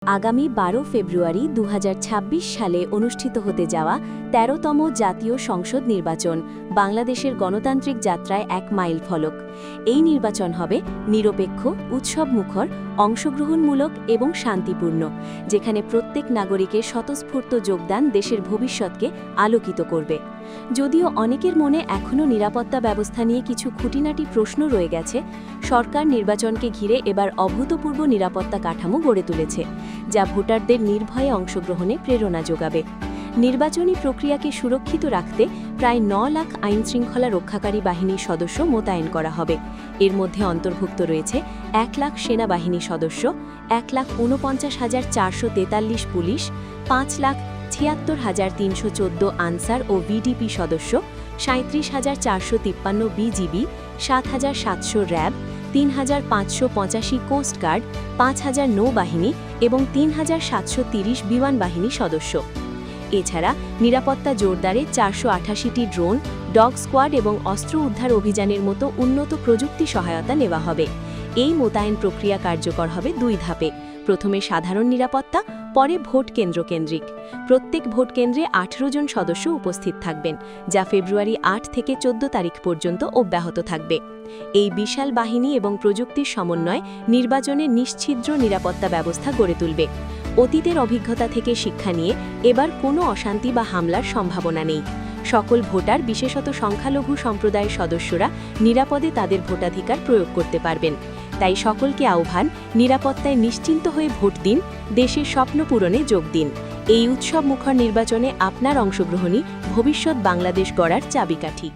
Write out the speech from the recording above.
আগামী ১২ ফেব্রুয়ারি ২০২৬ সালে অনুষ্ঠিত হতে যাওয়া ১৩তম জাতীয় সংসদ নির্বাচন বাংলাদেশের গণতান্ত্রিক যাত্রায় এক মাইলফলক। এই নির্বাচন হবে নিরপেক্ষ, উৎসবমুখর, অংশগ্রহণমূলক এবং শান্তিপূর্ণ, যেখানে প্রত্যেক নাগরিকের স্বতঃস্ফূর্ত যোগদান দেশের ভবিষ্যৎকে আলোকিত করবে। যদিও অনেকের মনে এখনও নিরাপত্তা ব্যবস্থা নিয়ে কিছু খুঁটিনাটি প্রশ্ন রয়ে গেছে, সরকার নির্বাচনকে ঘিরে এবার অভূতপূর্ব নিরাপত্তা কাঠামো গড়ে তুলেছে, যা ভোটারদের নির্ভয়ে অংশগ্রহণে প্রেরণা যোগাবে। নির্বাচনী প্রক্রিয়াকে সুরক্ষিত রাখতে প্রায় ৯ লাখ আইনশৃঙ্খলা রক্ষাকারী বাহিনীর সদস্য মোতায়েন করা হবে। এর মধ্যে অন্তর্ভুক্ত রয়েছে ১ লাখ সেনাবাহিনী সদস্য, ১,৪৯,৪৪৩ পুলিশ, ৫,৭৬,৩১৪ আনসার ও ভিডিপি সদস্য, ৩৭,৪৫৩ বিজিবি, ৭,৭০০ র্যাব, ৩,৫৮৫ কোস্টগার্ড, ৫,০০০ নৌবাহিনী এবং ৩,৭৩০ বিমান বাহিনী সদস্য। এছাড়া নিরাপত্তা জোরদারে ৪৮৮টি ড্রোন, ডগ স্কোয়াড এবং অস্ত্র উদ্ধার অভিযানের মতো উন্নত প্রযুক্তি সহায়তা নেওয়া হবে। এই মোতায়েন প্রক্রিয়া কার্যকর হবে ২ ধাপে। প্রথমে সাধারণ নিরাপত্তা, পরে ভোট কেন্দ্রিক। প্রত্যেক ভোট কেন্দ্রে ১৮ জন সদস্য উপস্থিত থাকবেন, যা ফেব্রুয়ারি ৮ থেকে ১৪ তারিখ পর্যন্ত অব্যাহত থাকবে। এই বিশাল বাহিনী এবং প্রযুক্তির সমন্বয় নির্বাচনে নিশ্ছিদ্র নিরাপত্তা ব্যবস্থা গড়ে তুলবে। অতীতের অভিজ্ঞতা থেকে শিক্ষা নিয়ে এবার কোনো অশান্তি বা হামলার সম্ভাবনা নেই। সকল ভোটার, বিশেষত সংখ্যালঘু সম্প্রদায়ের সদস্যরা নিরাপদে তাদের ভোটাধিকার প্রয়োগ করতে পারবেন। তাই সকলকে আহ্বান, নিরাপত্তায় নিশ্চিন্ত হয়ে ভোট দিন, দেশের স্বপ্ন পূরণে যোগ দিন। এই উৎসবমুখর নির্বাচনে আপনার অংশগ্রহণই ভবিষ্যৎ বাংলাদেশ গড়ার চাবিকাঠি।